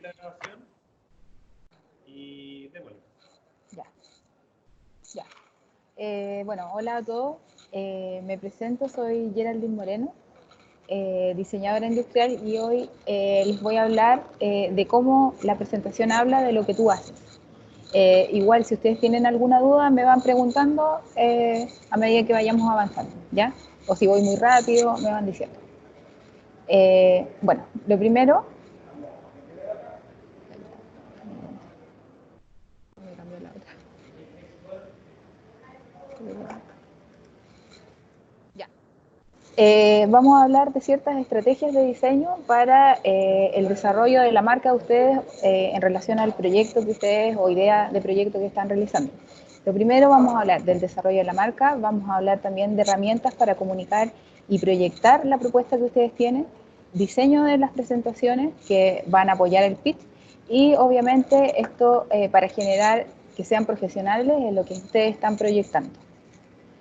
la grabación y démosle. Ya. Ya. Bueno, hola a todos. Me presento, soy Geraldine Moreno, diseñadora industrial, y hoy les voy a hablar de cómo la presentación habla de lo que tú haces. Igual, si ustedes tienen alguna duda, me van preguntando a medida que vayamos avanzando, ¿ya? O si voy muy rápido, me van diciendo. Bueno, lo primero... Voy a cambiar la otra. Ya. Vamos a hablar de ciertas estrategias de diseño para el desarrollo de la marca de ustedes en relación al proyecto que ustedes o idea de proyecto que están realizando. Lo primero, vamos a hablar del desarrollo de la marca, vamos a hablar también de herramientas para comunicar y proyectar la propuesta que ustedes tienen, diseño de las presentaciones que van a apoyar el pitch y obviamente esto para generar que sean profesionales en lo que ustedes están proyectando.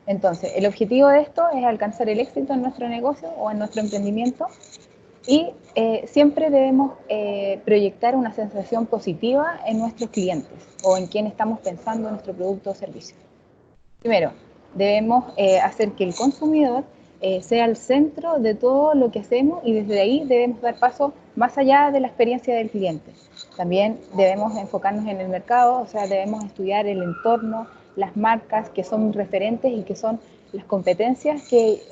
Entonces, el objetivo de esto es alcanzar el éxito en nuestro negocio o en nuestro emprendimiento y siempre debemos proyectar una sensación positiva en nuestros clientes o en quien estamos pensando en nuestro producto o servicio. Primero, debemos hacer que el consumidor sea el centro de todo lo que hacemos y desde ahí debemos dar paso más allá de la experiencia del cliente. También debemos enfocarnos en el mercado, o sea, debemos estudiar el entorno, las marcas que son referentes y que son las competencias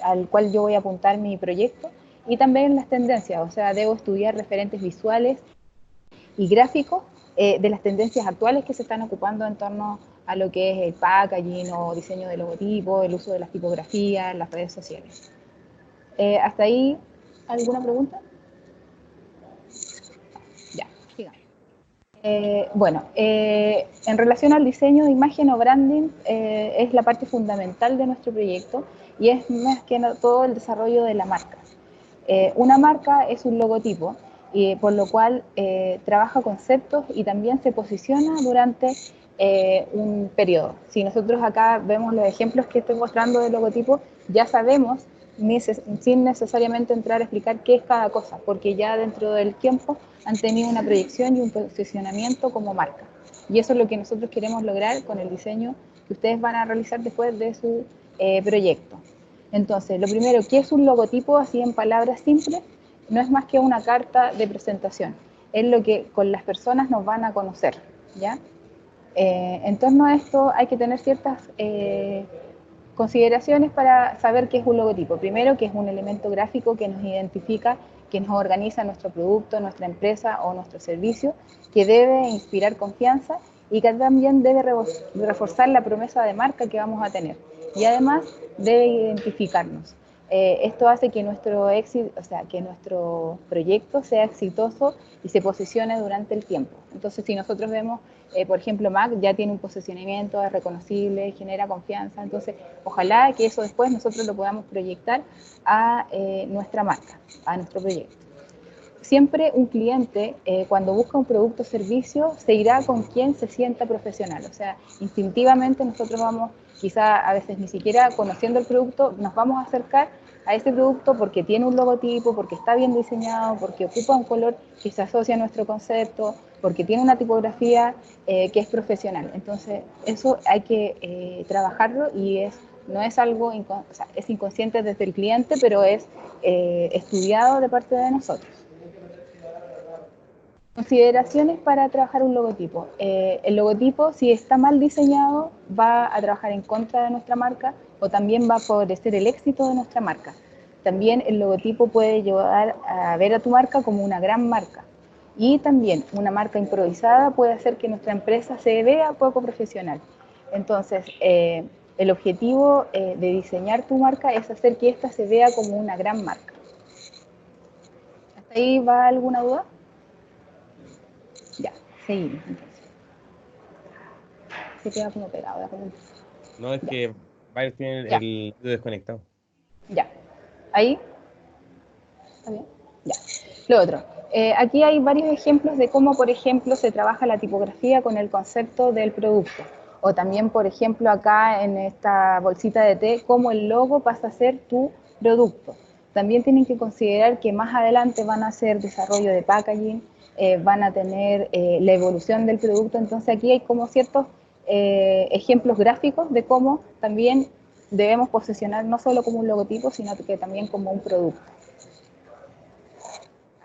al cual yo voy a apuntar mi proyecto y también las tendencias, o sea, debo estudiar referentes visuales y gráficos de las tendencias actuales que se están ocupando en torno a lo que es el packaging o diseño de logotipos, el uso de las tipografías, las redes sociales. ¿Hasta ahí alguna pregunta? Ya, sigamos. Bueno, en relación al diseño de imagen o branding, es la parte fundamental de nuestro proyecto y es más que todo el desarrollo de la marca. Una marca es un logotipo, y por lo cual trabaja conceptos y también se posiciona durante un periodo. Si nosotros acá vemos los ejemplos que estoy mostrando de logotipo, ya sabemos, sin necesariamente entrar a explicar qué es cada cosa, porque ya dentro del tiempo han tenido una proyección y un posicionamiento como marca. Y eso es lo que nosotros queremos lograr con el diseño que ustedes van a realizar después de su proyecto. Entonces, lo primero, ¿qué es un logotipo? Así en palabras simples, no es más que una carta de presentación. Es lo que con las personas nos van a conocer, ¿ya? En torno a esto hay que tener ciertas consideraciones para saber qué es un logotipo. Primero, que es un elemento gráfico que nos identifica, que nos organiza nuestro producto, nuestra empresa o nuestro servicio, que debe inspirar confianza y que también debe reforzar la promesa de marca que vamos a tener. Y además debe identificarnos. Esto hace que nuestro éxito, o sea, que nuestro proyecto sea exitoso y se posicione durante el tiempo. Entonces, si nosotros vemos, por ejemplo, Mac ya tiene un posicionamiento, es reconocible, genera confianza, entonces ojalá que eso después nosotros lo podamos proyectar a nuestra marca, a nuestro proyecto. Siempre un cliente, cuando busca un producto o servicio, se irá con quien se sienta profesional. O sea, instintivamente nosotros vamos, quizá a veces ni siquiera conociendo el producto, nos vamos a acercar a ese producto porque tiene un logotipo, porque está bien diseñado, porque ocupa un color que se asocia a nuestro concepto, porque tiene una tipografía que es profesional. Entonces, eso hay que trabajarlo y no es algo, o sea, es inconsciente desde el cliente, pero es estudiado de parte de nosotros. Consideraciones para trabajar un logotipo. El logotipo, si está mal diseñado, va a trabajar en contra de nuestra marca o también va a favorecer el éxito de nuestra marca. También el logotipo puede llevar a ver a tu marca como una gran marca. Y también una marca improvisada puede hacer que nuestra empresa se vea poco profesional. Entonces, el objetivo de diseñar tu marca es hacer que ésta se vea como una gran marca. ¿Hasta ahí va alguna duda? Ya, seguimos entonces. Se queda como pegado. No, es Ya, que varios tienen ya, el audio desconectado. ya. Ahí, ¿está bien? Ya. Lo otro. Aquí hay varios ejemplos de cómo, por ejemplo, se trabaja la tipografía con el concepto del producto. O también, por ejemplo, acá en esta bolsita de té, cómo el logo pasa a ser tu producto. también tienen que considerar que más adelante van a hacer desarrollo de packaging, van a tener la evolución del producto, entonces aquí hay como ciertos ejemplos gráficos de cómo también debemos posicionar no solo como un logotipo, sino que también como un producto.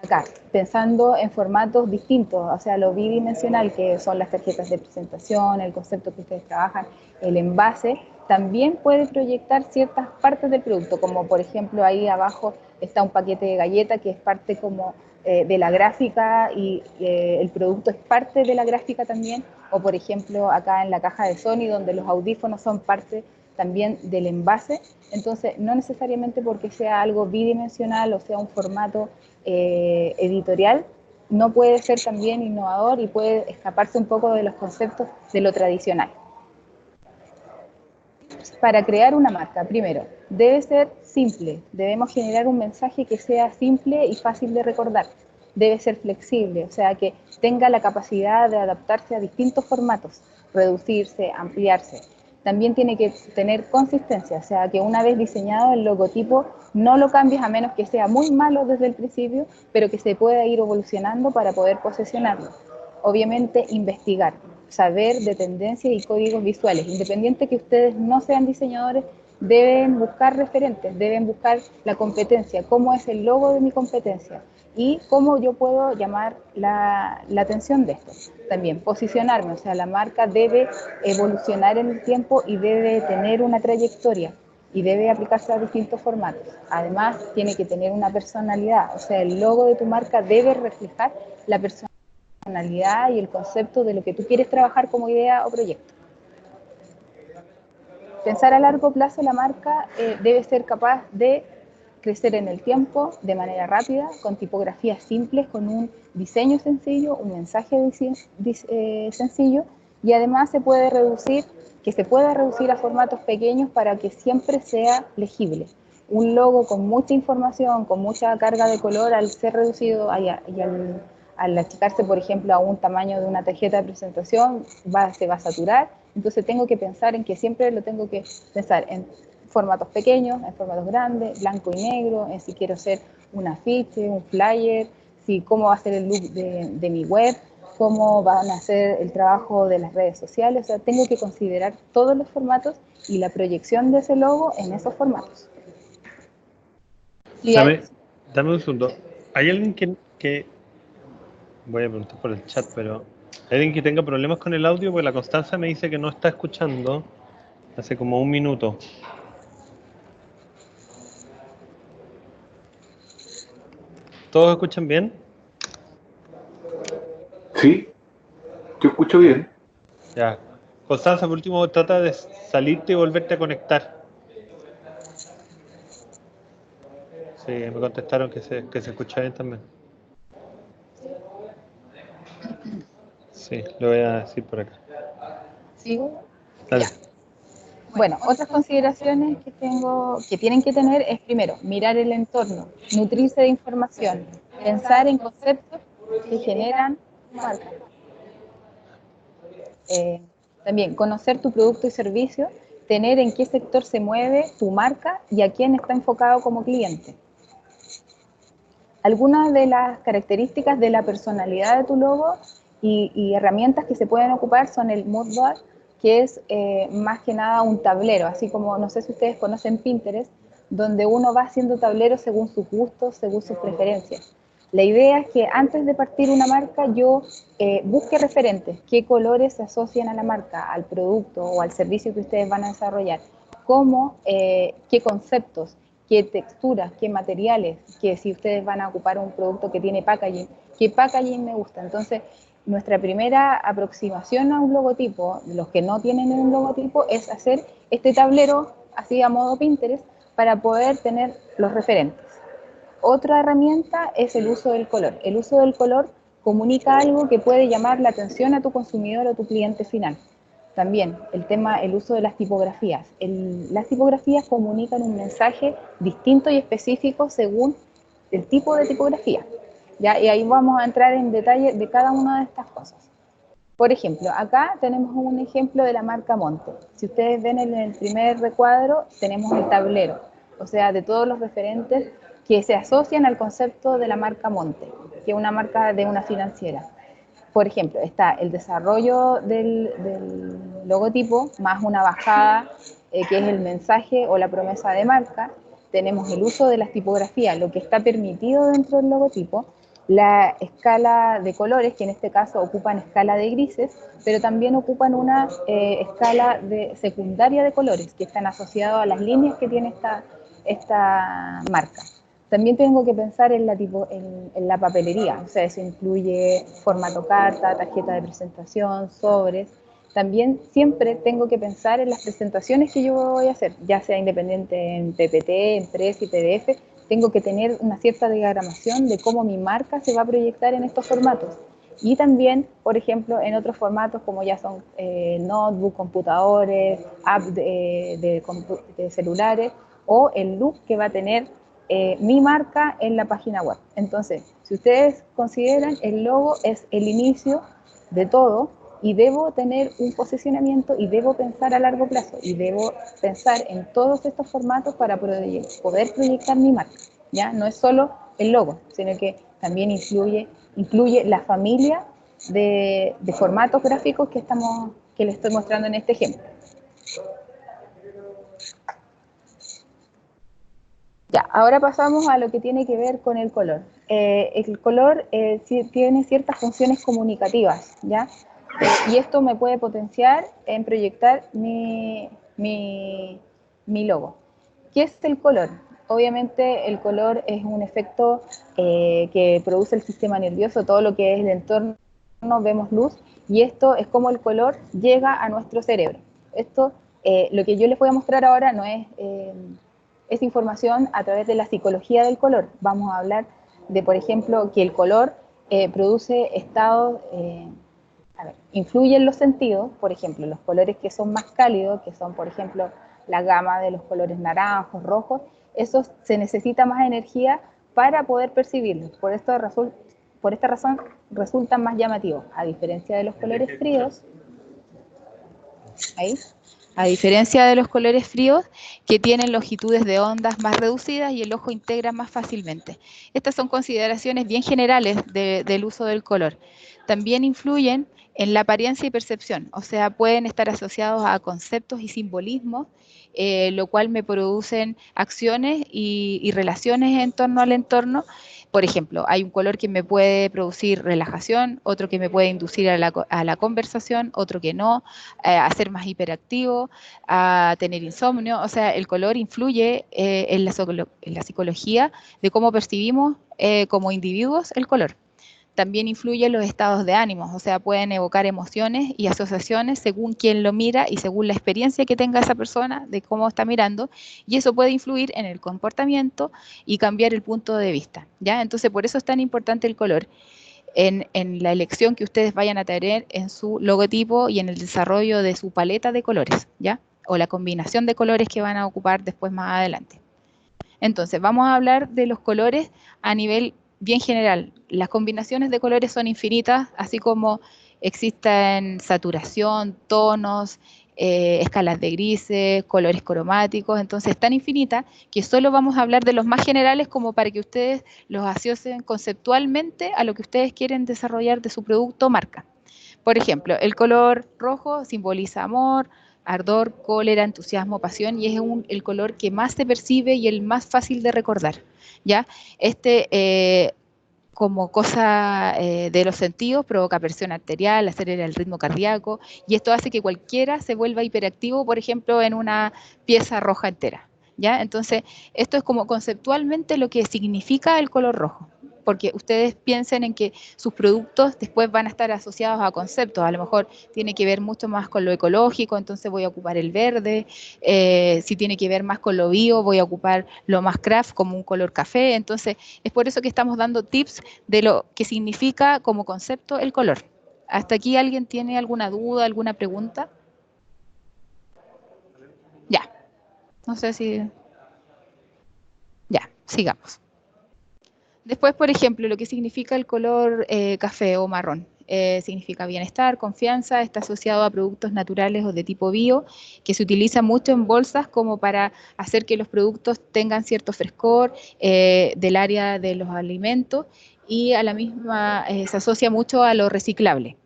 Acá, pensando en formatos distintos, o sea, lo bidimensional, que son las tarjetas de presentación, el concepto que ustedes trabajan, el envase, también puede proyectar ciertas partes del producto, como por ejemplo ahí abajo está un paquete de galleta que es parte como de la gráfica y el producto es parte de la gráfica también, o por ejemplo acá en la caja de Sony donde los audífonos son parte también del envase, entonces no necesariamente porque sea algo bidimensional o sea un formato editorial, no puede ser también innovador y puede escaparse un poco de los conceptos de lo tradicional. Para crear una marca, primero, debe ser simple, debemos generar un mensaje que sea simple y fácil de recordar, debe ser flexible, o sea, que tenga la capacidad de adaptarse a distintos formatos, reducirse, ampliarse. También tiene que tener consistencia, o sea, que una vez diseñado el logotipo no lo cambies a menos que sea muy malo desde el principio, pero que se pueda ir evolucionando para poder posicionarlo. Obviamente, investigar, saber de tendencias y códigos visuales. Independiente que ustedes no sean diseñadores, deben buscar referentes, deben buscar la competencia, cómo es el logo de mi competencia y cómo yo puedo llamar la atención de esto. También posicionarme, o sea, la marca debe evolucionar en el tiempo y debe tener una trayectoria y debe aplicarse a distintos formatos. Además, tiene que tener una personalidad, o sea, el logo de tu marca debe reflejar la personalidad y el concepto de lo que tú quieres trabajar como idea o proyecto. Pensar a largo plazo, la marca debe ser capaz de crecer en el tiempo de manera rápida, con tipografías simples, con un diseño sencillo, un mensaje sencillo, y además se pueda reducir a formatos pequeños para que siempre sea legible. Un logo con mucha información, con mucha carga de color, al ser reducido al achicarse, por ejemplo, a un tamaño de una tarjeta de presentación, se va a saturar. Entonces tengo que pensar en que siempre lo tengo que pensar en formatos pequeños, en formatos grandes, blanco y negro, en si quiero hacer un afiche, un flyer, si cómo va a ser el look de mi web, cómo van a ser el trabajo de las redes sociales. O sea, tengo que considerar todos los formatos y la proyección de ese logo en esos formatos. Dame un segundo. ¿Hay alguien que... Voy a preguntar por el chat, pero... ¿Hay alguien que tenga problemas con el audio? Porque la Constanza me dice que no está escuchando hace como un minuto. ¿Todos escuchan bien? Sí, te escucho bien. Ya. Constanza, por último, trata de salirte y volverte a conectar. Sí, me contestaron que se escucha bien también. Sí, lo voy a decir por acá. ¿Sigo? Dale. Ya. Bueno, otras consideraciones que tienen que tener es primero, mirar el entorno, nutrirse de información, pensar en conceptos que generan marca. También conocer tu producto y servicio, tener en qué sector se mueve tu marca y a quién está enfocado como cliente. Algunas de las características de la personalidad de tu logo y herramientas que se pueden ocupar son el mood board, que es más que nada un tablero, así como no sé si ustedes conocen Pinterest, donde uno va haciendo tableros según sus gustos, según sus preferencias. La idea es que antes de partir una marca yo busque referentes, qué colores se asocian a la marca, al producto o al servicio que ustedes van a desarrollar, cómo, qué conceptos, qué texturas, qué materiales, que si ustedes van a ocupar un producto que tiene packaging, qué packaging me gusta. Entonces, nuestra primera aproximación a un logotipo, los que no tienen un logotipo, es hacer este tablero así a modo Pinterest para poder tener los referentes. Otra herramienta es el uso del color. El uso del color comunica algo que puede llamar la atención a tu consumidor o tu cliente final. También el uso de las tipografías. Las tipografías comunican un mensaje distinto y específico según el tipo de tipografía. ¿Ya? Y ahí vamos a entrar en detalle de cada una de estas cosas. Por ejemplo, acá tenemos un ejemplo de la marca Monte. Si ustedes ven en el primer recuadro, tenemos el tablero, o sea, de todos los referentes que se asocian al concepto de la marca Monte, que es una marca de una financiera. Por ejemplo, está el desarrollo del logotipo, más una bajada, que es el mensaje o la promesa de marca. Tenemos el uso de las tipografías, lo que está permitido dentro del logotipo, la escala de colores, que en este caso ocupan escala de grises, pero también ocupan una escala secundaria de colores, que están asociados a las líneas que tiene esta marca. También tengo que pensar en la papelería, o sea, eso incluye formato carta, tarjeta de presentación, sobres. También siempre tengo que pensar en las presentaciones que yo voy a hacer, ya sea independiente en PPT, en Press y PDF, tengo que tener una cierta diagramación de cómo mi marca se va a proyectar en estos formatos. Y también, por ejemplo, en otros formatos como ya son notebook, computadores, apps de celulares, o el look que va a tener mi marca en la página web. Entonces, si ustedes consideran, el logo es el inicio de todo y debo tener un posicionamiento y debo pensar a largo plazo y debo pensar en todos estos formatos para poder proyectar mi marca. ¿Ya? No es solo el logo, sino que también incluye la familia de formatos gráficos que les estoy mostrando en este ejemplo. Ya, ahora pasamos a lo que tiene que ver con el color. El color tiene ciertas funciones comunicativas, ¿ya? Y esto me puede potenciar en proyectar mi logo. ¿Qué es el color? Obviamente el color es un efecto que produce el sistema nervioso, todo lo que es el entorno, vemos luz, y esto es como el color llega a nuestro cerebro. Esto, lo que yo les voy a mostrar ahora no es información a través de la psicología del color. Vamos a hablar de, por ejemplo, que el color produce estados, influye en los sentidos, por ejemplo, los colores que son más cálidos, que son, por ejemplo, la gama de los colores naranjos, rojos, esos se necesita más energía para poder percibirlos. Por esta razón resultan más llamativos, a diferencia de los colores fríos. Ahí. A diferencia de los colores fríos, que tienen longitudes de ondas más reducidas y el ojo integra más fácilmente. Estas son consideraciones bien generales del uso del color. También influyen en la apariencia y percepción, o sea, pueden estar asociados a conceptos y simbolismos, lo cual me producen acciones y relaciones en torno al entorno. Por ejemplo, hay un color que me puede producir relajación, otro que me puede inducir a la conversación, otro que no, a ser más hiperactivo, a tener insomnio. O sea, el color influye en la psicología de cómo percibimos como individuos el color. También influye en los estados de ánimo, o sea, pueden evocar emociones y asociaciones según quien lo mira y según la experiencia que tenga esa persona de cómo está mirando, y eso puede influir en el comportamiento y cambiar el punto de vista, ¿ya? Entonces, por eso es tan importante el color en la elección que ustedes vayan a tener en su logotipo y en el desarrollo de su paleta de colores, ¿ya? O la combinación de colores que van a ocupar después más adelante. Entonces, vamos a hablar de los colores a nivel bien general. Las combinaciones de colores son infinitas, así como existen saturación, tonos, escalas de grises, colores cromáticos. Entonces, es tan infinita que solo vamos a hablar de los más generales como para que ustedes los asocien conceptualmente a lo que ustedes quieren desarrollar de su producto o marca. Por ejemplo, el color rojo simboliza amor, ardor, cólera, entusiasmo, pasión, y es el color que más se percibe y el más fácil de recordar, ¿ya? Como cosa de los sentidos, provoca presión arterial, acelera el ritmo cardíaco, y esto hace que cualquiera se vuelva hiperactivo, por ejemplo, en una pieza roja entera, ¿ya? Entonces, esto es como conceptualmente lo que significa el color rojo, porque ustedes piensen en que sus productos después van a estar asociados a conceptos, a lo mejor tiene que ver mucho más con lo ecológico, entonces voy a ocupar el verde, si tiene que ver más con lo bio, voy a ocupar lo más craft como un color café. Entonces es por eso que estamos dando tips de lo que significa como concepto el color. ¿Hasta aquí alguien tiene alguna duda, alguna pregunta? Ya, no sé si... Ya, sigamos. Después, por ejemplo, lo que significa el color café o marrón. significa bienestar, confianza, está asociado a productos naturales o de tipo bio, que se utiliza mucho en bolsas como para hacer que los productos tengan cierto frescor del área de los alimentos, y a la misma se asocia mucho a lo reciclable.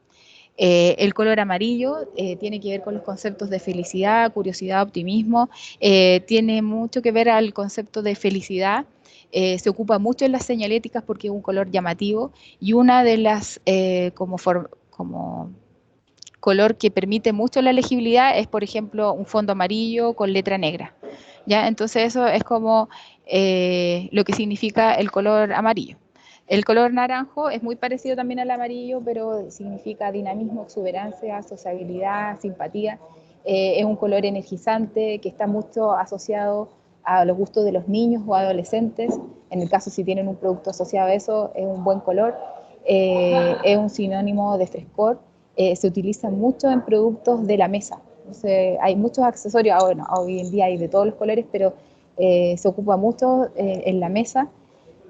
El color amarillo tiene que ver con los conceptos de felicidad, curiosidad, optimismo, tiene mucho que ver al concepto de felicidad. Se ocupa mucho en las señaléticas porque es un color llamativo, y una de las como color que permite mucho la legibilidad es, por ejemplo, un fondo amarillo con letra negra. ¿Ya? Entonces eso es como lo que significa el color amarillo. El color naranjo es muy parecido también al amarillo, pero significa dinamismo, exuberancia, sociabilidad, simpatía. Es un color energizante que está mucho asociado a los gustos de los niños o adolescentes. En el caso si tienen un producto asociado a eso, es un buen color. Es un sinónimo de frescor. Se utiliza mucho en productos de la mesa. Entonces, hay muchos accesorios, bueno, hoy en día hay de todos los colores, pero se ocupa mucho en la mesa.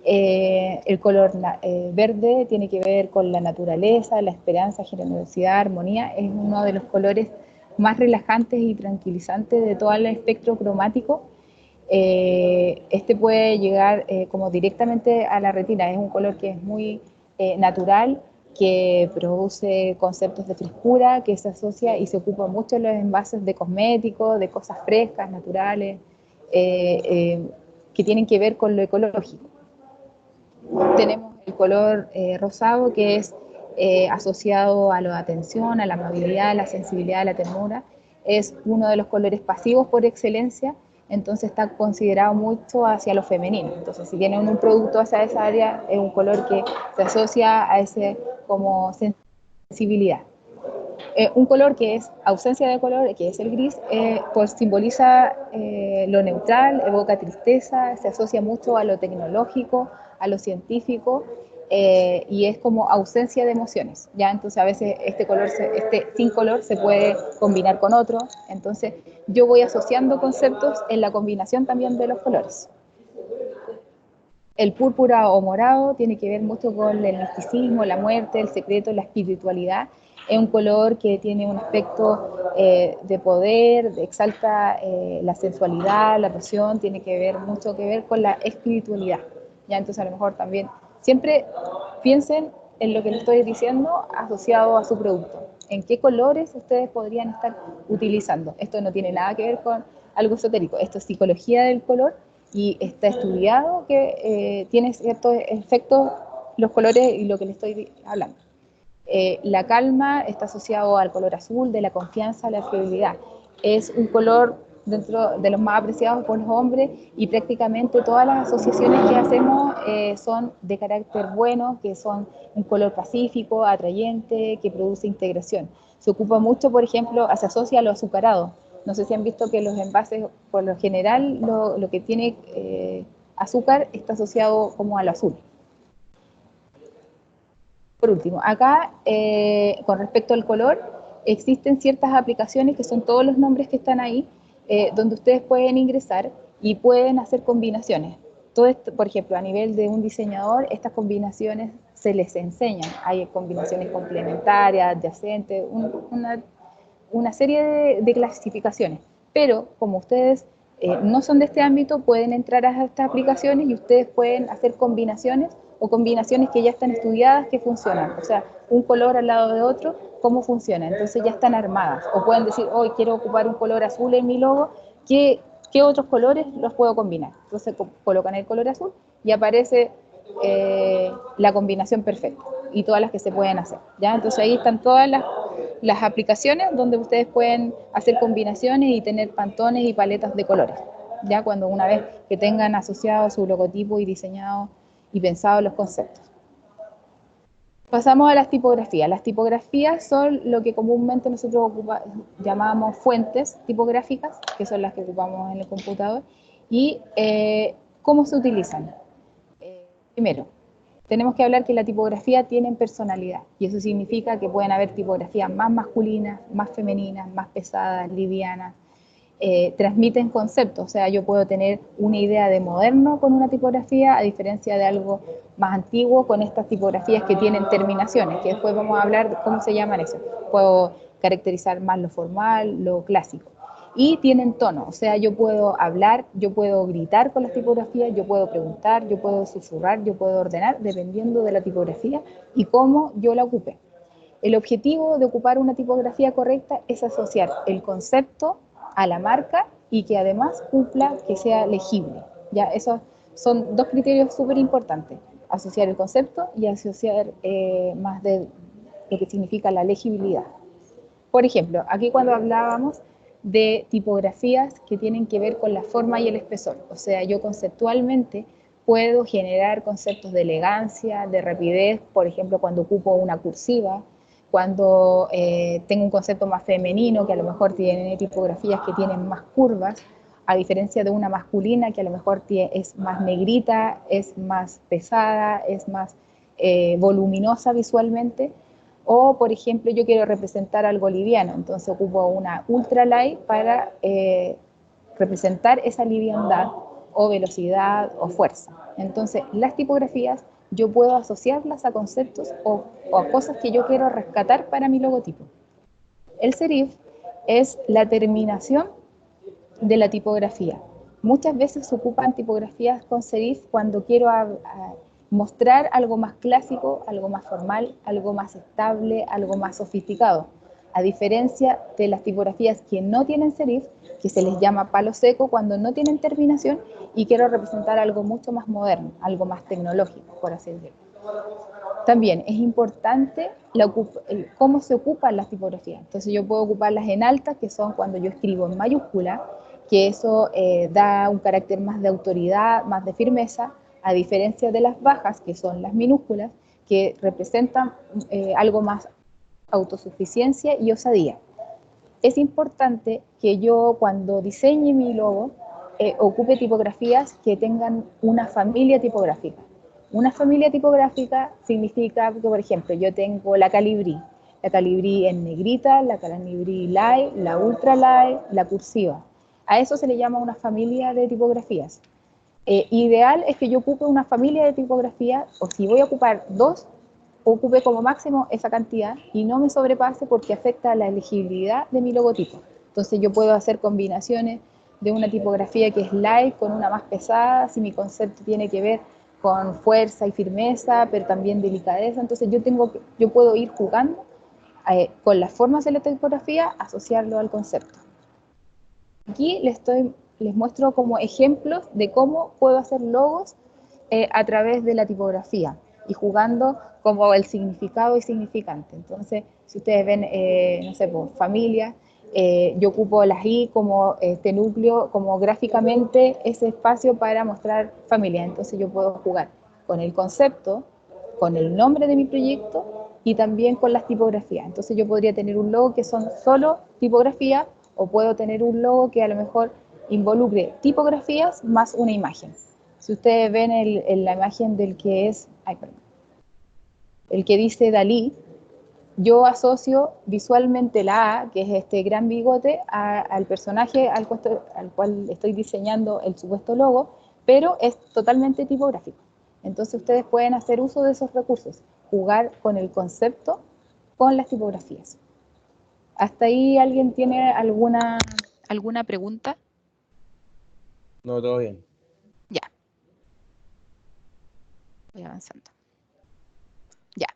El color verde tiene que ver con la naturaleza, la esperanza, generosidad, armonía. Es uno de los colores más relajantes y tranquilizantes de todo el espectro cromático. Este puede llegar como directamente a la retina. Es un color que es muy natural, que produce conceptos de frescura, que se asocia y se ocupa mucho en los envases de cosméticos, de cosas frescas, naturales, que tienen que ver con lo ecológico. Tenemos el color rosado, que es asociado a la atención, a la amabilidad, a la sensibilidad, a la ternura. Es uno de los colores pasivos por excelencia, entonces está considerado mucho hacia lo femenino. Entonces, si tienen un producto hacia esa área, es un color que se asocia a ese como sensibilidad. Un color que es ausencia de color, que es el gris, pues simboliza lo neutral, evoca tristeza, se asocia mucho a lo tecnológico, a lo científico, y es como ausencia de emociones, ¿ya? Entonces a veces este sin color se puede combinar con otro, entonces yo voy asociando conceptos en la combinación también de los colores. El púrpura o morado tiene que ver mucho con el misticismo, la muerte, el secreto, la espiritualidad. Es un color que tiene un aspecto de poder, exalta la sensualidad, la pasión, tiene que ver mucho que ver con la espiritualidad. Ya, entonces a lo mejor también siempre piensen en lo que les estoy diciendo asociado a su producto. ¿En qué colores ustedes podrían estar utilizando? Esto no tiene nada que ver con algo esotérico, esto es psicología del color, y está estudiado que tiene ciertos efectos los colores y lo que les estoy hablando. La calma está asociado al color azul, de la confianza, a la fidelidad. Es un color dentro de los más apreciados por los hombres, y prácticamente todas las asociaciones que hacemos son de carácter bueno, que son un color pacífico, atrayente, que produce integración. Se ocupa mucho, por ejemplo, se asocia a lo azucarado. No sé si han visto que los envases, por lo general, lo que tiene azúcar está asociado como a lo azul. Por último, acá, con respecto al color, existen ciertas aplicaciones que son todos los nombres que están ahí, donde ustedes pueden ingresar y pueden hacer combinaciones. Todo esto, por ejemplo, a nivel de un diseñador, estas combinaciones se les enseñan. Hay combinaciones complementarias, adyacentes, una serie de clasificaciones. Pero como ustedes no son de este ámbito, pueden entrar a estas aplicaciones y ustedes pueden hacer combinaciones, o combinaciones que ya están estudiadas que funcionan. O sea, un color al lado de otro, cómo funciona. Entonces ya están armadas. O pueden decir, hoy quiero ocupar un color azul en mi logo, ¿qué otros colores los puedo combinar? Entonces colocan el color azul y aparece la combinación perfecta y todas las que se pueden hacer. ¿Ya? Entonces ahí están todas las aplicaciones donde ustedes pueden hacer combinaciones y tener pantones y paletas de colores. Ya cuando una vez que tengan asociado su logotipo y diseñado y pensado los conceptos. Pasamos a las tipografías. Las tipografías son lo que comúnmente nosotros llamamos fuentes tipográficas, que son las que ocupamos en el computador. Y ¿cómo se utilizan? Primero, tenemos que hablar que la tipografía tiene personalidad, y eso significa que pueden haber tipografías más masculinas, más femeninas, más pesadas, livianas. transmiten conceptos. O sea, yo puedo tener una idea de moderno con una tipografía, a diferencia de algo más antiguo con estas tipografías que tienen terminaciones, que después vamos a hablar de cómo se llaman eso. Puedo caracterizar más lo formal, lo clásico. Y tienen tono, o sea, yo puedo hablar, yo puedo gritar con las tipografías, yo puedo preguntar, yo puedo susurrar, yo puedo ordenar, dependiendo de la tipografía y cómo yo la ocupe. El objetivo de ocupar una tipografía correcta es asociar el concepto a la marca y que además cumpla, que sea legible. Ya, esos son dos criterios súper importantes: asociar el concepto y asociar más de lo que significa la legibilidad. Por ejemplo, aquí cuando hablábamos de tipografías que tienen que ver con la forma y el espesor, o sea, yo conceptualmente puedo generar conceptos de elegancia, de rapidez, por ejemplo, cuando ocupo una cursiva, cuando tengo un concepto más femenino, que a lo mejor tiene tipografías que tienen más curvas, a diferencia de una masculina que a lo mejor es más negrita, es más pesada, es más voluminosa visualmente. O, por ejemplo, yo quiero representar algo liviano, entonces ocupo una ultralight para representar esa liviandad o velocidad o fuerza. Entonces, las tipografías yo puedo asociarlas a conceptos o a cosas que yo quiero rescatar para mi logotipo. El serif es la terminación de la tipografía. Muchas veces se ocupan tipografías con serif cuando quiero mostrar algo más clásico, algo más formal, algo más estable, algo más sofisticado. A diferencia de las tipografías que no tienen serif, que se les llama palo seco cuando no tienen terminación y quiero representar algo mucho más moderno, algo más tecnológico, por así decirlo. También es importante cómo se ocupan las tipografías. Entonces yo puedo ocuparlas en alta, que son cuando yo escribo en mayúscula, que eso da un carácter más de autoridad, más de firmeza, a diferencia de las bajas, que son las minúsculas, que representan algo más autosuficiencia y osadía. Es importante que yo cuando diseñe mi logo ocupe tipografías que tengan una familia tipográfica. Una familia tipográfica significa que, por ejemplo, yo tengo la Calibri en negrita, la Calibri light, la ultra light, la cursiva. A eso se le llama una familia de tipografías. Ideal es que yo ocupe una familia de tipografías, o si voy a ocupar dos, ocupe como máximo esa cantidad y no me sobrepase porque afecta a la legibilidad de mi logotipo. Entonces yo puedo hacer combinaciones de una tipografía que es light con una más pesada, si mi concepto tiene que ver con fuerza y firmeza, pero también delicadeza. Entonces yo puedo ir jugando con las formas de la tipografía, asociarlo al concepto. Aquí les muestro como ejemplos de cómo puedo hacer logos a través de la tipografía y jugando como el significado y significante. Entonces, si ustedes ven, no sé, pues, familia, yo ocupo las I como este núcleo, como gráficamente ese espacio para mostrar familia. Entonces yo puedo jugar con el concepto, con el nombre de mi proyecto y también con las tipografías. Entonces yo podría tener un logo que son solo tipografía o puedo tener un logo que a lo mejor involucre tipografías más una imagen. Si ustedes ven la imagen del que es, el que dice Dalí, yo asocio visualmente la A, que es este gran bigote, al personaje al cual estoy diseñando el supuesto logo, pero es totalmente tipográfico. Entonces ustedes pueden hacer uso de esos recursos, jugar con el concepto, con las tipografías. ¿Hasta ahí alguien tiene alguna pregunta? No, todo bien. Ya. Voy avanzando. Ya.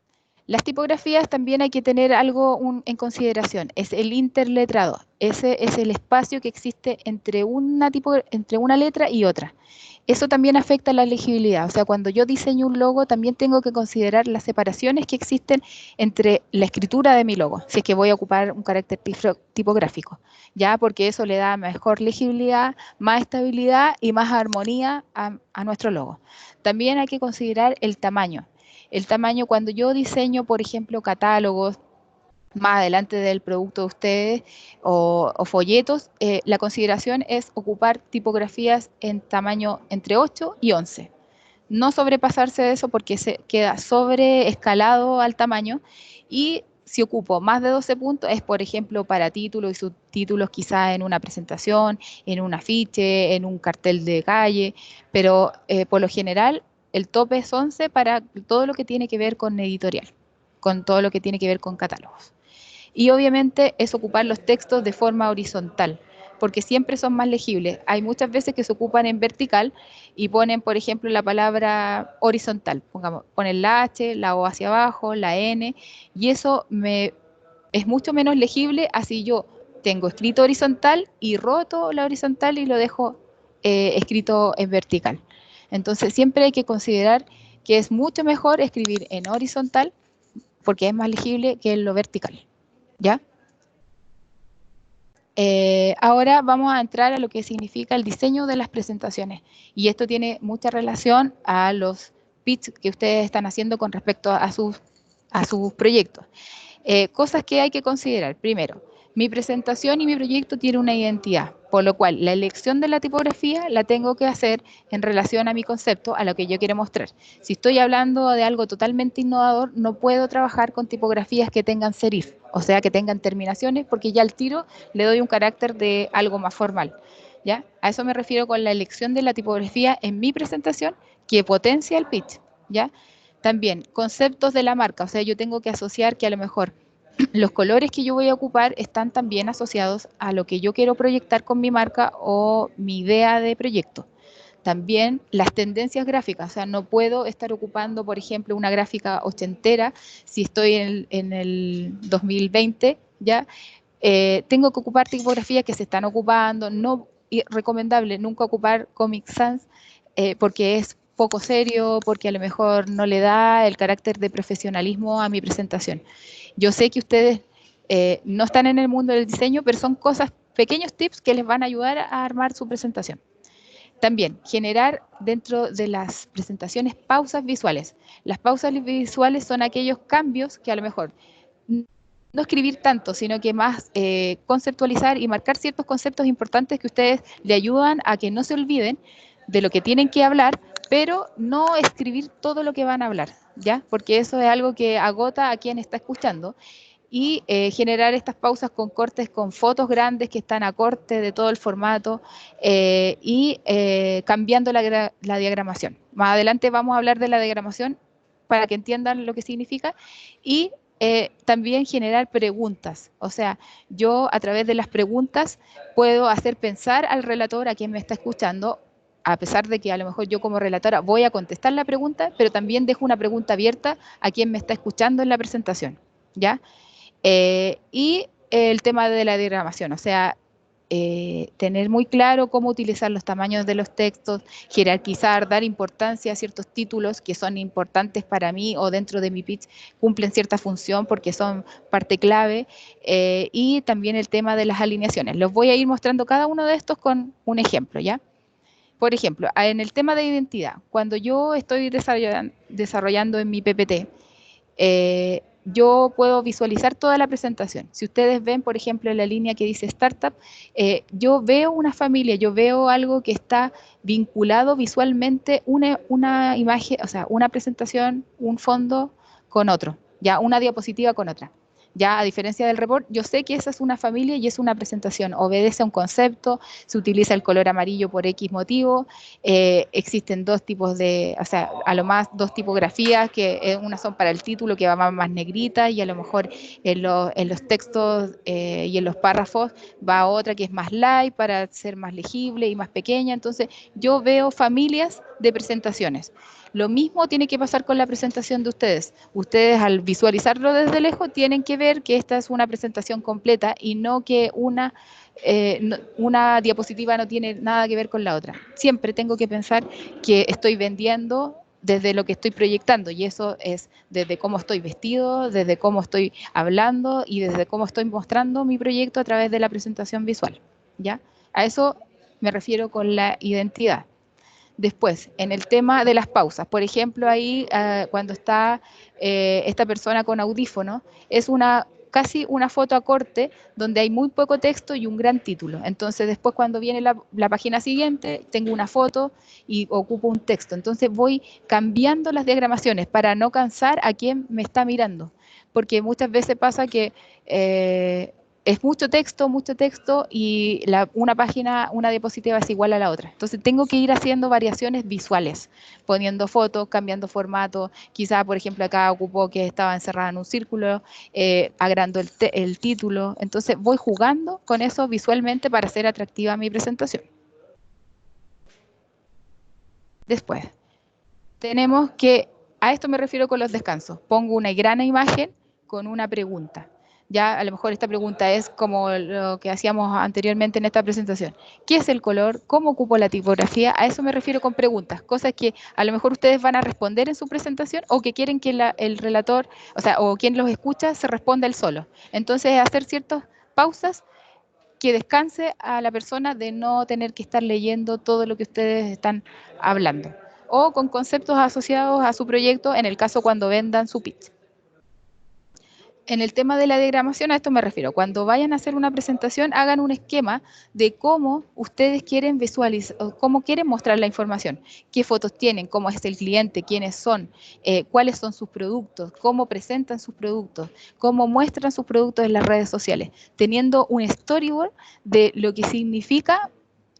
Las tipografías también hay que tener algo en consideración, es el interletrado. Ese es el espacio que existe entre una letra y otra. Eso también afecta la legibilidad, o sea, cuando yo diseño un logo también tengo que considerar las separaciones que existen entre la escritura de mi logo, si es que voy a ocupar un carácter tipográfico, ya, porque eso le da mejor legibilidad, más estabilidad y más armonía a nuestro logo. También hay que considerar el tamaño. El tamaño, cuando yo diseño, por ejemplo, catálogos, más adelante del producto de ustedes o folletos, la consideración es ocupar tipografías en tamaño entre 8 y 11. No sobrepasarse de eso porque se queda sobreescalado al tamaño y si ocupo más de 12 puntos es, por ejemplo, para títulos y subtítulos, quizás en una presentación, en un afiche, en un cartel de calle, pero por lo general el tope es 11 para todo lo que tiene que ver con editorial, con todo lo que tiene que ver con catálogos. Y obviamente es ocupar los textos de forma horizontal, porque siempre son más legibles. Hay muchas veces que se ocupan en vertical y ponen, por ejemplo, la palabra horizontal. Ponen la H, la O hacia abajo, la N, y eso es mucho menos legible así yo tengo escrito horizontal y roto la horizontal y lo dejo escrito en vertical. Entonces siempre hay que considerar que es mucho mejor escribir en horizontal porque es más legible que en lo vertical. ¿Ya? Ahora vamos a entrar a lo que significa el diseño de las presentaciones. Y esto tiene mucha relación a los pitch que ustedes están haciendo con respecto a sus proyectos. Cosas que hay que considerar. Primero, mi presentación y mi proyecto tienen una identidad, por lo cual la elección de la tipografía la tengo que hacer en relación a mi concepto, a lo que yo quiero mostrar. Si estoy hablando de algo totalmente innovador, no puedo trabajar con tipografías que tengan serif, o sea, que tengan terminaciones, porque ya al tiro le doy un carácter de algo más formal. ¿Ya? A eso me refiero con la elección de la tipografía en mi presentación que potencia el pitch. ¿Ya? También, conceptos de la marca, o sea, yo tengo que asociar que a lo mejor los colores que yo voy a ocupar están también asociados a lo que yo quiero proyectar con mi marca o mi idea de proyecto. También las tendencias gráficas, o sea, no puedo estar ocupando, por ejemplo, una gráfica ochentera si estoy en el 2020, ¿ya? Tengo que ocupar tipografías que se están ocupando, no recomendable nunca ocupar Comic Sans porque es poco serio, porque a lo mejor no le da el carácter de profesionalismo a mi presentación. Yo sé que ustedes no están en el mundo del diseño, pero son cosas, pequeños tips que les van a ayudar a armar su presentación. También, generar dentro de las presentaciones pausas visuales. Las pausas visuales son aquellos cambios que a lo mejor no escribir tanto, sino que más conceptualizar y marcar ciertos conceptos importantes que ustedes le ayudan a que no se olviden de lo que tienen que hablar, pero no escribir todo lo que van a hablar, ¿ya? Porque eso es algo que agota a quien está escuchando y generar estas pausas con cortes con fotos grandes que están a corte de todo el formato y cambiando la diagramación. Más adelante vamos a hablar de la diagramación para que entiendan lo que significa y también generar preguntas. O sea, yo a través de las preguntas puedo hacer pensar al relator, a quien me está escuchando, a pesar de que a lo mejor yo como relatora voy a contestar la pregunta, pero también dejo una pregunta abierta a quien me está escuchando en la presentación, ¿ya? Y el tema de la diagramación, o sea, tener muy claro cómo utilizar los tamaños de los textos, jerarquizar, dar importancia a ciertos títulos que son importantes para mí o dentro de mi pitch cumplen cierta función porque son parte clave, y también el tema de las alineaciones. Los voy a ir mostrando cada uno de estos con un ejemplo, ¿ya? Por ejemplo, en el tema de identidad, cuando yo estoy desarrollando en mi PPT, yo puedo visualizar toda la presentación. Si ustedes ven, por ejemplo, en la línea que dice Startup, yo veo una familia, yo veo algo que está vinculado visualmente, una imagen, o sea, una presentación, un fondo con otro, ya una diapositiva con otra. Ya a diferencia del report, yo sé que esa es una familia y es una presentación, obedece a un concepto, se utiliza el color amarillo por X motivo, existen dos tipos de, o sea, a lo más dos tipografías, que unas son para el título que va más negrita y a lo mejor en los textos y en los párrafos va otra que es más light para ser más legible y más pequeña. Entonces yo veo familias de presentaciones. Lo mismo tiene que pasar con la presentación de ustedes. Ustedes al visualizarlo desde lejos tienen que ver que esta es una presentación completa y no que una diapositiva no tiene nada que ver con la otra. Siempre tengo que pensar que estoy vendiendo desde lo que estoy proyectando y eso es desde cómo estoy vestido, desde cómo estoy hablando y desde cómo estoy mostrando mi proyecto a través de la presentación visual, ¿ya? A eso me refiero con la identidad. Después, en el tema de las pausas, por ejemplo, ahí cuando está esta persona con audífono, es una casi una foto a corte donde hay muy poco texto y un gran título. Entonces después cuando viene la página siguiente, tengo una foto y ocupo un texto. Entonces voy cambiando las diagramaciones para no cansar a quien me está mirando. Porque muchas veces pasa que es mucho texto y una página, una diapositiva es igual a la otra. Entonces tengo que ir haciendo variaciones visuales, poniendo fotos, cambiando formato. Quizá, por ejemplo, acá ocupó que estaba encerrada en un círculo, agrando el título. Entonces voy jugando con eso visualmente para hacer atractiva mi presentación. Después, tenemos que, a esto me refiero con los descansos. Pongo una gran imagen con una pregunta. Ya a lo mejor esta pregunta es como lo que hacíamos anteriormente en esta presentación. ¿Qué es el color? ¿Cómo ocupo la tipografía? A eso me refiero con preguntas, cosas que a lo mejor ustedes van a responder en su presentación o que quieren que el relator, o sea, o quien los escucha se responda él solo. Entonces, hacer ciertas pausas que descanse a la persona de no tener que estar leyendo todo lo que ustedes están hablando. O con conceptos asociados a su proyecto, en el caso cuando vendan su pitch. En el tema de la diagramación, a esto me refiero. Cuando vayan a hacer una presentación, hagan un esquema de cómo ustedes quieren visualizar, cómo quieren mostrar la información, qué fotos tienen, cómo es el cliente, quiénes son, cuáles son sus productos, cómo presentan sus productos, cómo muestran sus productos en las redes sociales, teniendo un storyboard de lo que significa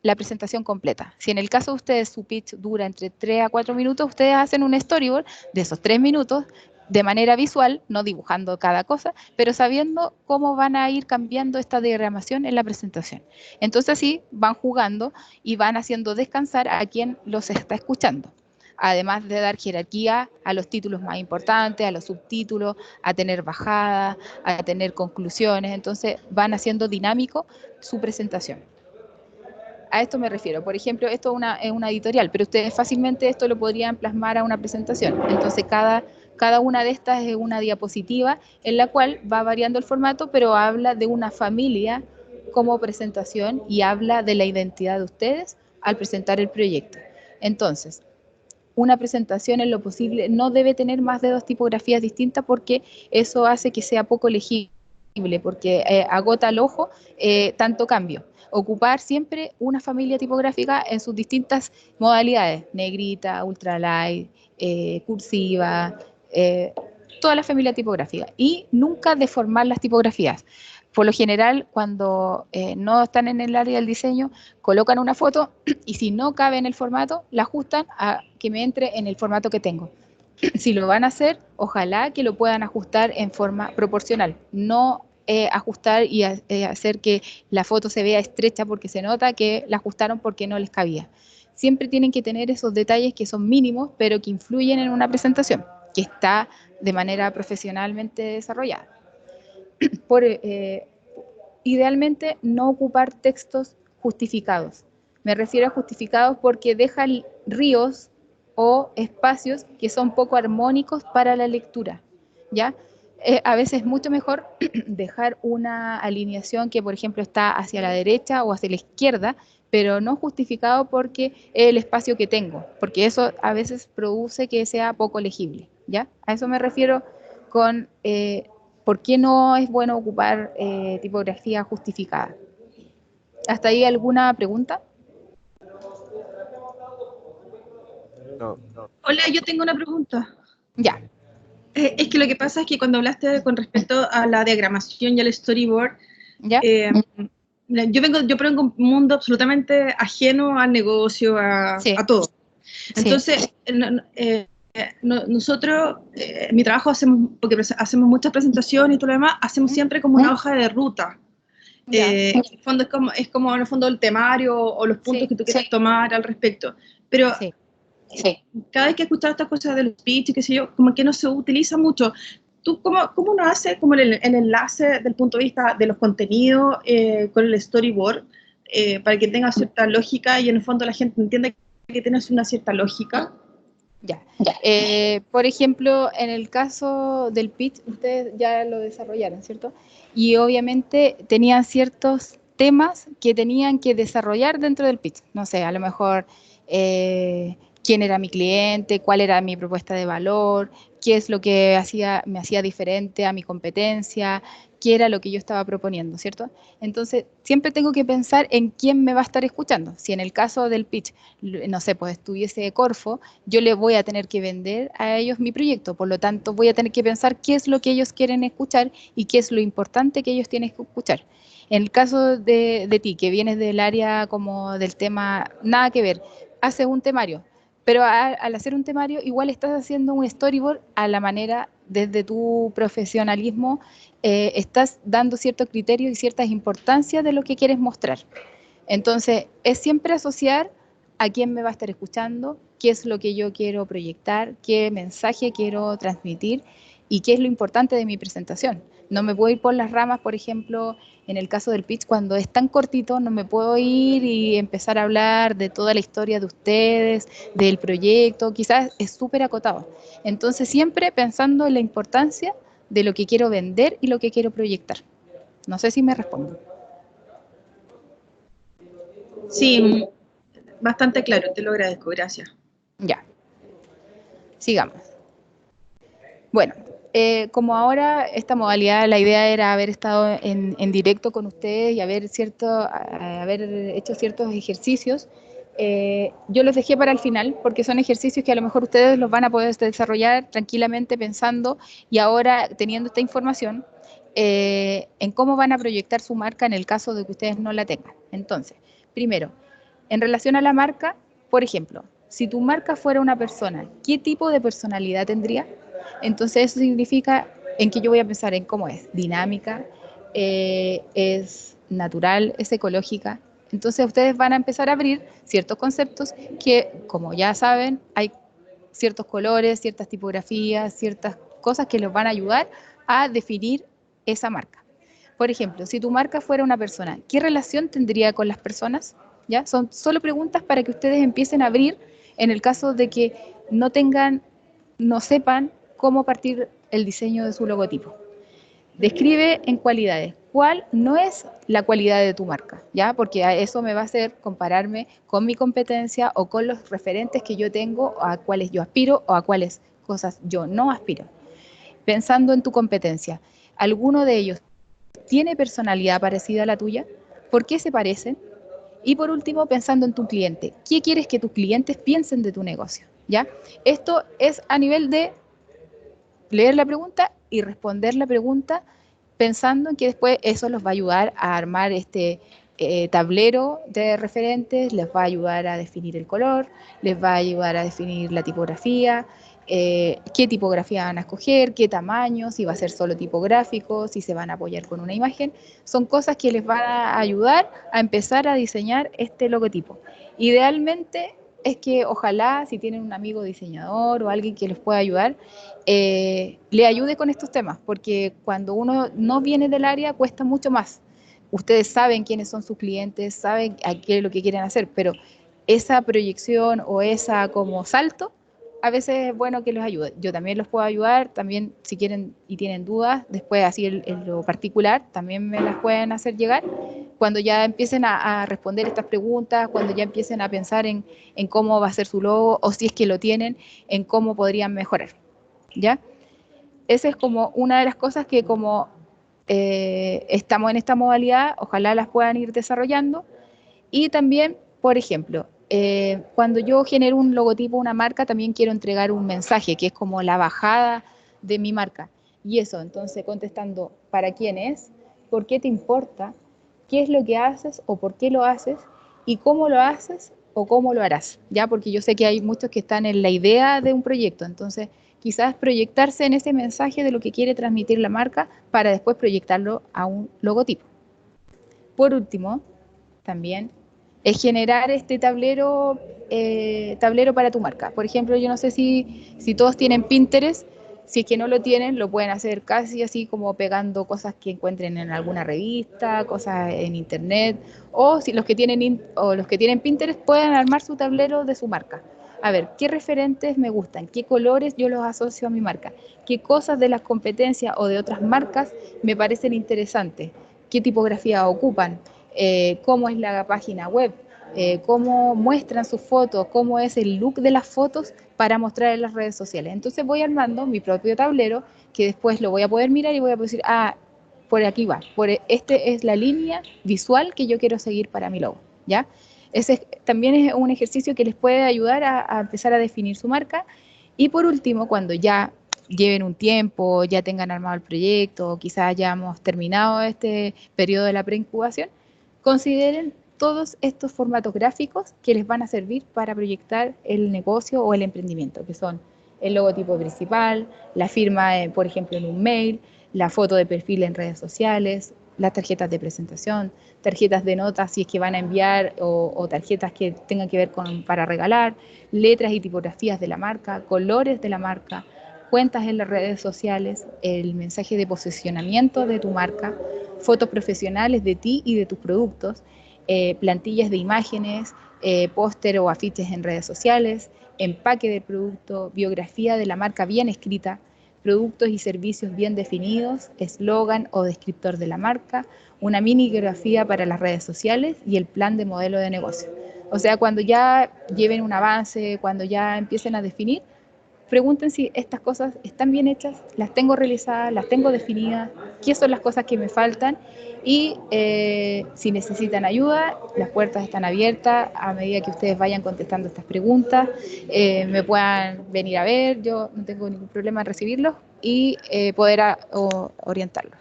la presentación completa. Si en el caso de ustedes su pitch dura entre 3 a 4 minutos, ustedes hacen un storyboard de esos 3 minutos de manera visual, no dibujando cada cosa, pero sabiendo cómo van a ir cambiando esta diagramación en la presentación. Entonces así van jugando y van haciendo descansar a quien los está escuchando. Además de dar jerarquía a los títulos más importantes, a los subtítulos, a tener bajadas, a tener conclusiones. Entonces van haciendo dinámico su presentación. A esto me refiero. Por ejemplo, esto es una editorial, pero ustedes fácilmente esto lo podrían plasmar a una presentación. Entonces, cada una de estas es una diapositiva en la cual va variando el formato, pero habla de una familia como presentación y habla de la identidad de ustedes al presentar el proyecto. Entonces, una presentación en lo posible no debe tener más de 2 tipografías distintas porque eso hace que sea poco legible, porque agota al ojo tanto cambio. Ocupar siempre una familia tipográfica en sus distintas modalidades, negrita, ultralight, cursiva, toda la familia tipográfica. Y nunca deformar las tipografías. Por lo general, cuando no están en el área del diseño, colocan una foto y si no cabe en el formato, la ajustan a que me entre en el formato que tengo. Si lo van a hacer, ojalá que lo puedan ajustar en forma proporcional, no ajustar y hacer que la foto se vea estrecha porque se nota que la ajustaron porque no les cabía. Siempre tienen que tener esos detalles que son mínimos, pero que influyen en una presentación, que está de manera profesionalmente desarrollada. Idealmente, no ocupar textos justificados. Me refiero a justificados porque dejan ríos o espacios que son poco armónicos para la lectura, ¿ya? A veces es mucho mejor dejar una alineación que, por ejemplo, está hacia la derecha o hacia la izquierda, pero no justificado porque es el espacio que tengo, porque eso a veces produce que sea poco legible, ¿ya? A eso me refiero con por qué no es bueno ocupar tipografía justificada. ¿Hasta ahí alguna pregunta? No. Hola, yo tengo una pregunta. Ya. Es que lo que pasa es que cuando hablaste con respecto a la diagramación y al storyboard, ¿Ya? yo vengo de un mundo absolutamente ajeno al negocio, Sí. a todo. Entonces, nosotros, en mi trabajo porque hacemos muchas presentaciones y todo lo demás, hacemos siempre como una hoja de ruta. En el fondo es como en el fondo el temario o los puntos que tú quieres tomar al respecto. Pero cada vez que he escuchado estas cosas del speech y qué sé yo, como que no se utiliza mucho. ¿Tú cómo uno hace como el enlace del punto de vista de los contenidos con el storyboard para que tenga cierta lógica y en el fondo la gente entienda que tiene una cierta lógica? Ya. Por ejemplo, en el caso del pitch, ustedes ya lo desarrollaron, ¿cierto? Y obviamente tenían ciertos temas que tenían que desarrollar dentro del pitch. No sé, a lo mejor quién era mi cliente, cuál era mi propuesta de valor, qué es lo que me hacía diferente a mi competencia, qué era lo que yo estaba proponiendo, ¿cierto? Entonces, siempre tengo que pensar en quién me va a estar escuchando. Si en el caso del pitch, no sé, pues estuviese Corfo, yo le voy a tener que vender a ellos mi proyecto, por lo tanto, voy a tener que pensar qué es lo que ellos quieren escuchar y qué es lo importante que ellos tienen que escuchar. En el caso de ti, que vienes del área como del tema, nada que ver, haces un temario, pero al hacer un temario igual estás haciendo un storyboard a la manera, desde tu profesionalismo, estás dando ciertos criterios y ciertas importancias de lo que quieres mostrar. Entonces, es siempre asociar a quién me va a estar escuchando, qué es lo que yo quiero proyectar, qué mensaje quiero transmitir y qué es lo importante de mi presentación. No me puedo ir por las ramas, por ejemplo, en el caso del pitch, cuando es tan cortito, no me puedo ir y empezar a hablar de toda la historia de ustedes, del proyecto, quizás es súper acotado. Entonces, siempre pensando en la importancia de lo que quiero vender y lo que quiero proyectar. No sé si me respondo. Sí, bastante claro, te lo agradezco, gracias. Ya, sigamos. Bueno, como ahora esta modalidad, la idea era haber estado en directo con ustedes y haber hecho ciertos ejercicios. Yo los dejé para el final porque son ejercicios que a lo mejor ustedes los van a poder desarrollar tranquilamente pensando y ahora teniendo esta información en cómo van a proyectar su marca en el caso de que ustedes no la tengan. Entonces, primero, en relación a la marca, por ejemplo, si tu marca fuera una persona, ¿qué tipo de personalidad tendría? Entonces eso significa en que yo voy a pensar en cómo es dinámica, es natural, es ecológica. Entonces ustedes van a empezar a abrir ciertos conceptos que, como ya saben, hay ciertos colores, ciertas tipografías, ciertas cosas que los van a ayudar a definir esa marca. Por ejemplo, si tu marca fuera una persona, ¿qué relación tendría con las personas? ¿Ya? Son solo preguntas para que ustedes empiecen a abrir en el caso de que no sepan cómo partir el diseño de su logotipo. Describe en cualidades. ¿Cuál no es la cualidad de tu marca? ¿Ya? Porque a eso me va a hacer compararme con mi competencia o con los referentes que yo tengo, a cuáles yo aspiro o a cuáles cosas yo no aspiro. Pensando en tu competencia, ¿alguno de ellos tiene personalidad parecida a la tuya? ¿Por qué se parecen? Y por último, pensando en tu cliente, ¿qué quieres que tus clientes piensen de tu negocio? ¿Ya? Esto es a nivel de leer la pregunta y responder la pregunta pensando en que después eso los va a ayudar a armar este tablero de referentes, les va a ayudar a definir el color, les va a ayudar a definir la tipografía, qué tipografía van a escoger, qué tamaño, si va a ser solo tipográfico, si se van a apoyar con una imagen. Son cosas que les van a ayudar a empezar a diseñar este logotipo. Idealmente es que ojalá si tienen un amigo diseñador o alguien que les pueda ayudar, le ayude con estos temas, porque cuando uno no viene del área cuesta mucho más. Ustedes saben quiénes son sus clientes, saben a qué es lo que quieren hacer, pero esa proyección o esa como salto, a veces es bueno que los ayude. Yo también los puedo ayudar, también si quieren y tienen dudas, después así en lo particular, también me las pueden hacer llegar. Cuando ya empiecen a responder estas preguntas, cuando ya empiecen a pensar en cómo va a ser su logo, o si es que lo tienen, en cómo podrían mejorar. ¿Ya? Esa es como una de las cosas que como estamos en esta modalidad, ojalá las puedan ir desarrollando. Y también, por ejemplo, cuando yo genero un logotipo, una marca, también quiero entregar un mensaje, que es como la bajada de mi marca. Y eso, entonces, contestando, ¿para quién es? ¿Por qué te importa? ¿Qué es lo que haces o por qué lo haces? ¿Y cómo lo haces o cómo lo harás? ¿Ya? Porque yo sé que hay muchos que están en la idea de un proyecto, entonces quizás proyectarse en ese mensaje de lo que quiere transmitir la marca para después proyectarlo a un logotipo. Por último, también es generar este tablero para tu marca. Por ejemplo, yo no sé si todos tienen Pinterest, si es que no lo tienen, lo pueden hacer casi así como pegando cosas que encuentren en alguna revista, cosas en internet, o si los que tienen Pinterest pueden armar su tablero de su marca. A ver, ¿qué referentes me gustan? ¿Qué colores yo los asocio a mi marca? ¿Qué cosas de las competencias o de otras marcas me parecen interesantes? ¿Qué tipografía ocupan? ¿Cómo es la página web? cómo muestran sus fotos, cómo es el look de las fotos para mostrar en las redes sociales. Entonces voy armando mi propio tablero que después lo voy a poder mirar y voy a decir, ah, por aquí va, este es la línea visual que yo quiero seguir para mi logo, ¿ya? Ese también es un ejercicio que les puede ayudar a empezar a definir su marca. Y por último, cuando ya lleven un tiempo, ya tengan armado el proyecto, quizás hayamos terminado este periodo de la preincubación, consideren todos estos formatos gráficos que les van a servir para proyectar el negocio o el emprendimiento, que son el logotipo principal, la firma, por ejemplo, en un mail, la foto de perfil en redes sociales, las tarjetas de presentación, tarjetas de notas si es que van a enviar o tarjetas que tengan que ver para regalar, letras y tipografías de la marca, colores de la marca, cuentas en las redes sociales, el mensaje de posicionamiento de tu marca, fotos profesionales de ti y de tus productos, plantillas de imágenes, póster o afiches en redes sociales, empaque del producto, biografía de la marca bien escrita, productos y servicios bien definidos, eslogan o descriptor de la marca, una mini biografía para las redes sociales y el plan de modelo de negocio. O sea, cuando ya lleven un avance, cuando ya empiecen a definir, pregunten si estas cosas están bien hechas, las tengo realizadas, las tengo definidas, qué son las cosas que me faltan y si necesitan ayuda, las puertas están abiertas a medida que ustedes vayan contestando estas preguntas, me puedan venir a ver, yo no tengo ningún problema en recibirlos y poder orientarlos.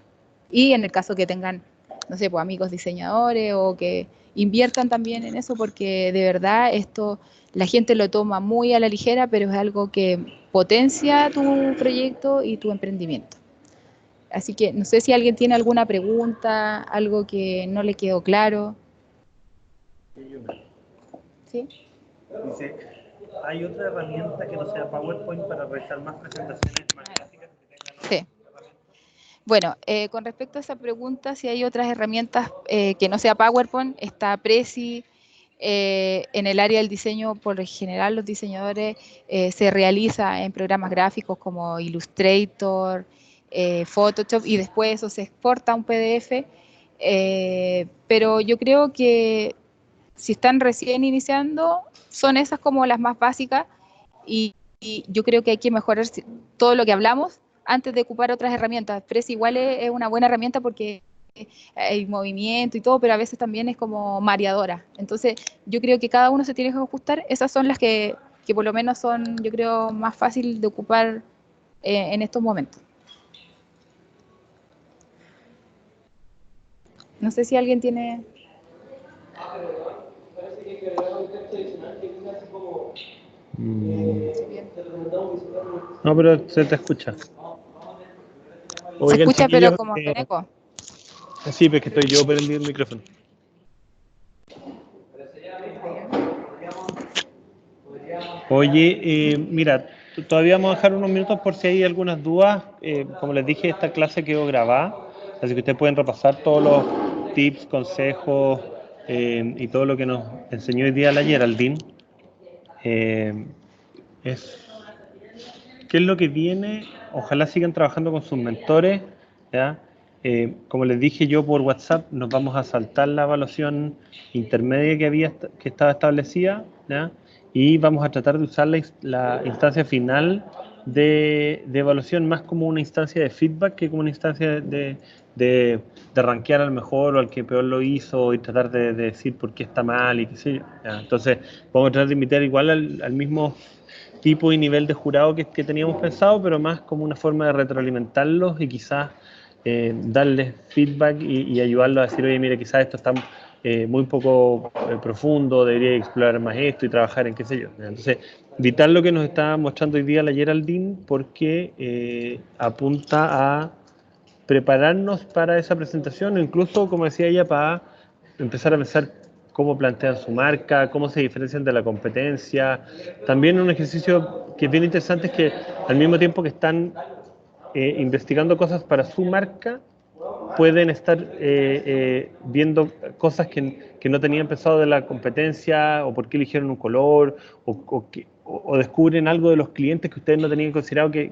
Y en el caso que tengan, no sé, pues amigos diseñadores o que inviertan también en eso porque de verdad esto la gente lo toma muy a la ligera, pero es algo que potencia tu proyecto y tu emprendimiento. Así que no sé si alguien tiene alguna pregunta, algo que no le quedó claro. ¿Sí? Dice, ¿hay otra herramienta que no sea PowerPoint para realizar más presentaciones más gráficas? Sí. Bueno, con respecto a esa pregunta, si hay otras herramientas que no sea PowerPoint, está Prezi. En el área del diseño, por lo general, los diseñadores se realiza en programas gráficos como Illustrator, Photoshop, y después eso se exporta a un PDF. Pero yo creo que si están recién iniciando, son esas como las más básicas y yo creo que hay que mejorar todo lo que hablamos antes de ocupar otras herramientas. Prezi igual es una buena herramienta porque hay movimiento y todo, pero a veces también es como mareadora. Entonces, yo creo que cada uno se tiene que ajustar. Esas son las que por lo menos son, yo creo, más fácil de ocupar en estos momentos. No sé si alguien tiene... No, pero se te escucha. Se Oigan, escucha, pero chiquillos, como con eco. sí, porque estoy yo prendiendo el micrófono. Oye, mira, todavía vamos a dejar unos minutos por si hay algunas dudas. Como les dije, esta clase quedó grabada, así que ustedes pueden repasar todos los tips, consejos y todo lo que nos enseñó hoy día la Geraldine. ¿Qué es lo que viene? Ojalá sigan trabajando con sus mentores, ¿ya? Como les dije yo por WhatsApp, nos vamos a saltar la evaluación intermedia que estaba establecida, ¿ya? Y vamos a tratar de usar la instancia final de evaluación más como una instancia de feedback que como una instancia de rankear al mejor o al que peor lo hizo y tratar de decir por qué está mal y qué sé yo, ¿ya? Entonces, vamos a tratar de invitar igual al mismo tipo y nivel de jurado que teníamos pensado, pero más como una forma de retroalimentarlos y quizás darles feedback y ayudarlos a decir, oye, mire, quizás esto está muy poco profundo, debería explorar más esto y trabajar en qué sé yo. Entonces, evitar lo que nos está mostrando hoy día la Geraldine porque apunta a prepararnos para esa presentación, o incluso, como decía ella, para empezar a pensar cómo plantean su marca, cómo se diferencian de la competencia. También un ejercicio que es bien interesante es que al mismo tiempo que están investigando cosas para su marca, pueden estar viendo cosas que no tenían pensado de la competencia o por qué eligieron un color o descubren algo de los clientes que ustedes no tenían considerado que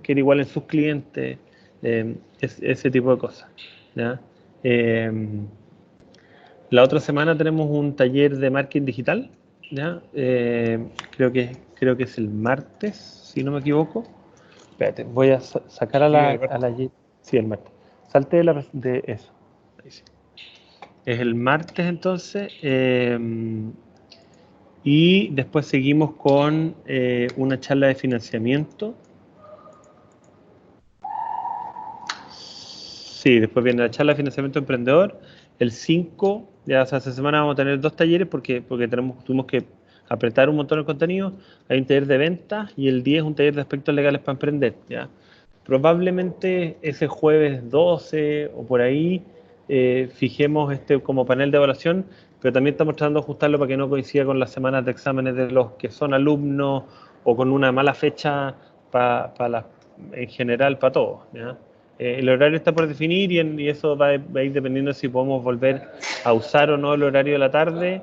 era igual en sus clientes, ese tipo de cosas, ¿ya? La otra semana tenemos un taller de marketing digital, ¿ya? Creo que es el martes, si no me equivoco. Espérate, voy a sacar a la... Sí, el martes. Salte de eso. Ahí sí. Es el martes entonces. Y después seguimos con una charla de financiamiento. Sí, después viene la charla de financiamiento emprendedor. El 5, ya o sea, esta semana vamos a tener 2 talleres porque tuvimos que apretar un montón de contenido. Hay un taller de ventas y el 10 es un taller de aspectos legales para emprender. ¿Ya? Probablemente ese jueves 12 o por ahí fijemos como panel de evaluación, pero también estamos tratando de ajustarlo para que no coincida con las semanas de exámenes de los que son alumnos o con una mala fecha en general para todos. ¿Ya? El horario está por definir y eso va a ir dependiendo de si podemos volver a usar o no el horario de la tarde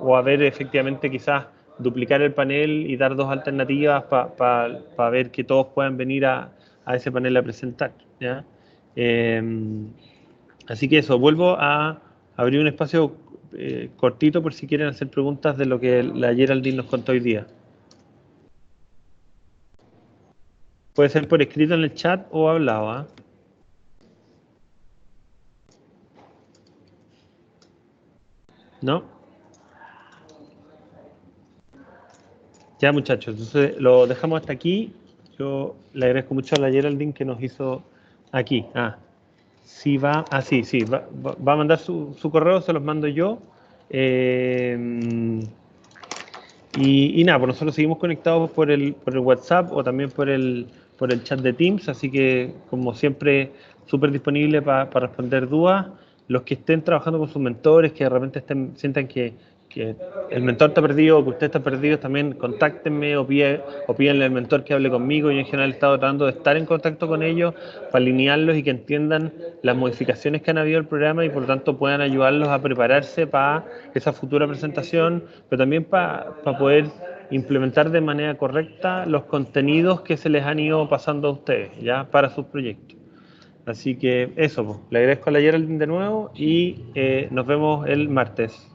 o a ver efectivamente quizás duplicar el panel y dar 2 alternativas para ver que todos puedan venir a ese panel a presentar. ¿Ya? Así que eso, vuelvo a abrir un espacio cortito por si quieren hacer preguntas de lo que la Geraldine nos contó hoy día. Puede ser por escrito en el chat o hablado, ¿eh? ¿No? Ya, muchachos, entonces lo dejamos hasta aquí. Yo le agradezco mucho a la Geraldine que nos hizo aquí. Sí va, sí, va a mandar su correo, se los mando yo. Y nada, pues nosotros seguimos conectados por el WhatsApp o también por el chat de Teams, así que como siempre súper disponible para responder dudas. Los que estén trabajando con sus mentores, que de repente sientan que el mentor está perdido o que usted está perdido, también contáctenme o pídanle al mentor que hable conmigo. Yo en general he estado tratando de estar en contacto con ellos para alinearlos y que entiendan las modificaciones que han habido al programa y por lo tanto puedan ayudarlos a prepararse para esa futura presentación, pero también para poder implementar de manera correcta los contenidos que se les han ido pasando a ustedes, ¿ya? Para sus proyectos. Así que eso, pues, le agradezco a la Geraldine de nuevo y nos vemos el martes.